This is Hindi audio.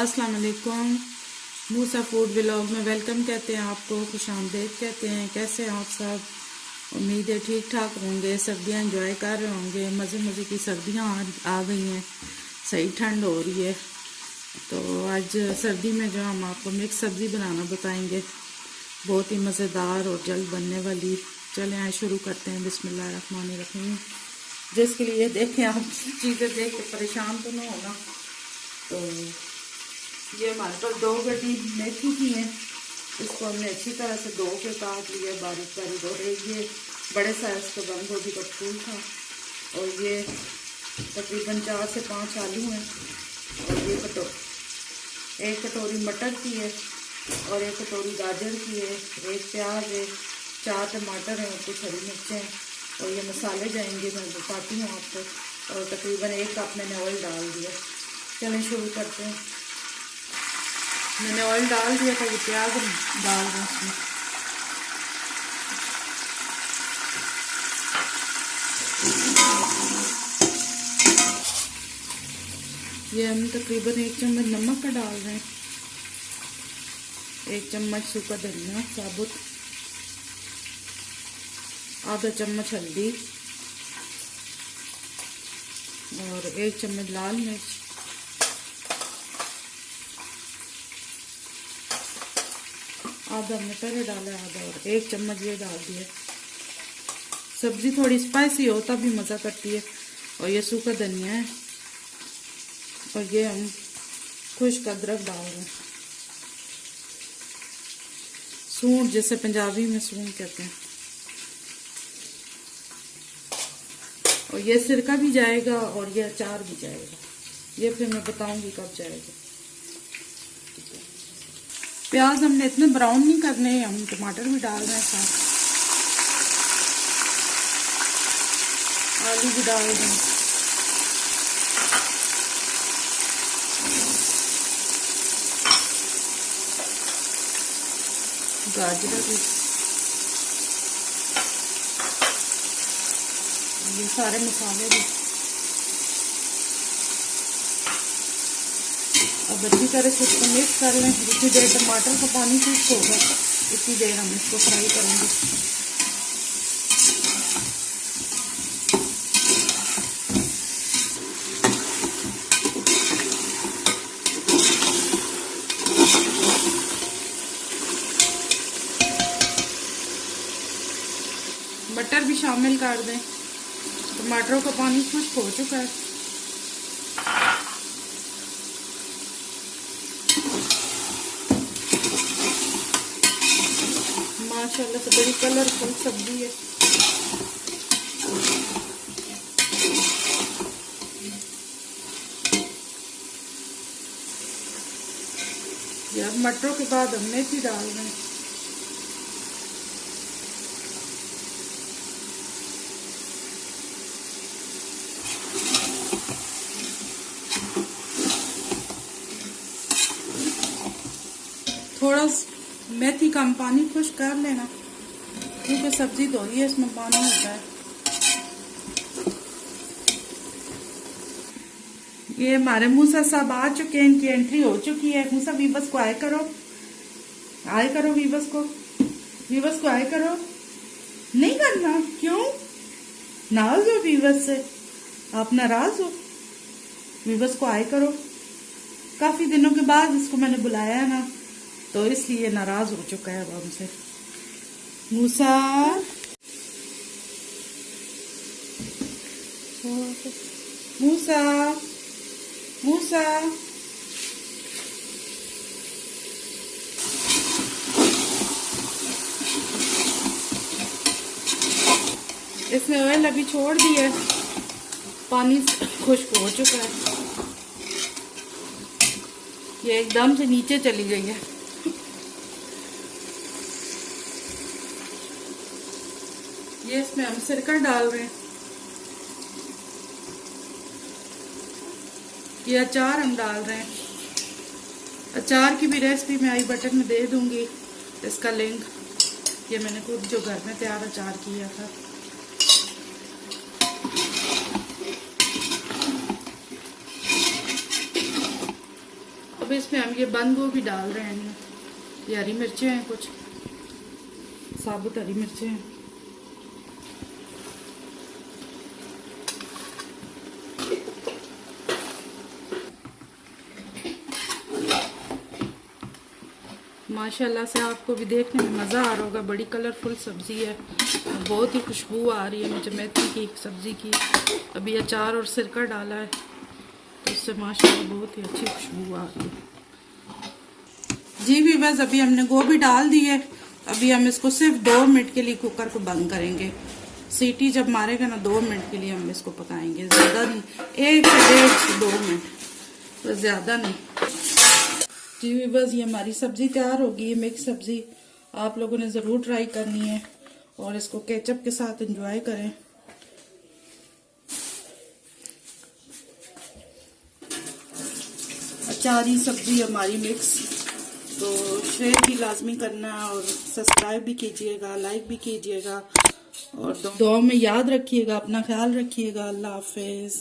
अस्सलाम वालेकुम। मूसा फूड व्लॉग में वेलकम कहते हैं आपको, खुशामदीद कहते हैं। कैसे हैं आप सब? उम्मीद है ठीक ठाक होंगे, सर्दियां एंजॉय कर रहे होंगे। मज़े मज़े की सर्दियां आ गई हैं, सही ठंड हो रही है। तो आज सर्दी में जो हम आपको मिक्स सब्ज़ी बनाना बताएंगे, बहुत ही मज़ेदार और जल्द बनने वाली। चलें आए शुरू करते हैं। बिस्मिल्लाहिर्रहमानिर्रहीम। जिसके लिए देखें आप चीज़ें देख के परेशान तो ना होना। तो ये हमारे पास 2 गड्डी मेथी की हैं, इसको हमने अच्छी तरह से धो के काट लिया बारीक बारीक। और ये बड़े साइज का बंद गोभी का फूल था, और ये तकरीबन 4 से 5 आलू हैं, और ये एक कटोरी मटर की है, और एक कटोरी गाजर की है, एक प्याज है, 4 टमाटर हैं, और कुछ हरी मिर्चें हैं। और ये मसाले जाएंगे, मैं बताती हूँ आपको। और तकरीबन 1 कप मैंने ऑयल डाल दिया। चलें शुरू करते हैं। मैंने ऑयल डाल दिया था, ये प्याज डाल दें इसमें। ये हम तकरीबन 1 चम्मच नमक का डाल रहे हैं, 1 चम्मच सूखा धनिया साबुत, आधा चम्मच हल्दी, और 1 चम्मच लाल मिर्च, आधा हमने पहले डाला आधा, और 1 चम्मच ये डाल दिया। सब्जी थोड़ी स्पाइसी हो तब भी मज़ा करती है। और ये सूखा धनिया है, और ये हम खुश्क अदरक डाल रहे हैं, सूंठ, जैसे पंजाबी में सूंठ कहते हैं। और ये सिरका भी जाएगा, और ये अचार भी जाएगा। ये फिर मैं बताऊंगी कब जाएगा। प्याज हमने इतने ब्राउन नहीं करने, हम टमाटर भी डाल रहे हैं साथ, आलू भी डाल दें, गाजर भी, ये सारे मसाले भी। अब अच्छी तरह से इसको मिक्स कर लें। जितनी देर टमाटर का पानी खुश्क होगा इतनी देर हम इसको फ्राई करेंगे। मटर भी शामिल कर दें। टमाटरों का पानी खुश्क हो चुका है। माशाल्लाह से बड़ी कलरफुल सब्जी है। अब मटरों के बाद हम मेथी डाल रहे हैं। थोड़ा मेथी का हम पानी खुश्क कर लेना, क्योंकि सब्जी धोई है, इसमें पानी होता है। ये हमारे मूसा साहब आ चुके हैं, इनकी एंट्री हो चुकी है। मूसा वीवस को आए करो, आए करो वीवस को, वीवस को आए करो। नहीं करना? क्यों? नाराज हो वीवस से? आप नाराज हो? वीवस को आए करो। काफी दिनों के बाद इसको मैंने बुलाया है ना, तो इसलिए नाराज हो चुका है अब हमसे। मूसा, मूसा, मूसा, इसने ऑयल अभी छोड़ दिया, पानी खुश्क हो चुका है। ये एकदम से नीचे चली गई है। ये इसमें हम सिरका डाल रहे हैं। ये अचार हम डाल रहे हैं। अचार की भी रेसिपी मैं आई बटन में दे दूंगी, इसका लिंक। ये मैंने खुद जो घर में तैयार अचार किया था। अब इसमें हम ये बंद गोभी डाल रहे हैं। ये हरी मिर्चें हैं, कुछ साबुत हरी मिर्चें हैं। माशाल्लाह से आपको भी देखने में मज़ा आ रहा होगा। बड़ी कलरफुल सब्ज़ी है, बहुत ही खुशबू आ रही है मुझे मेथी की सब्ज़ी की। अभी अचार और सिरका डाला है तो इससे माशाल्लाह बहुत ही अच्छी खुशबू आ रही है। जी भी बस अभी हमने गोभी डाल दी है। अभी हम इसको सिर्फ 2 मिनट के लिए कुकर को बंद करेंगे। सीटी जब मारेगा ना 2 मिनट के लिए हम इसको पकाएंगे, ज़्यादा नहीं, 1 से 1.5 2 मिनट, बस ज़्यादा नहीं। जी बस ये हमारी सब्जी तैयार होगी है, मिक्स सब्जी। आप लोगों ने ज़रूर ट्राई करनी है और इसको केचप के साथ एंजॉय करें। अचारी सब्जी हमारी मिक्स। तो शेयर भी लाजमी करना और सब्सक्राइब भी कीजिएगा, लाइक भी कीजिएगा और दुआ में याद रखिएगा। अपना ख्याल रखिएगा। अल्लाह हाफिज़।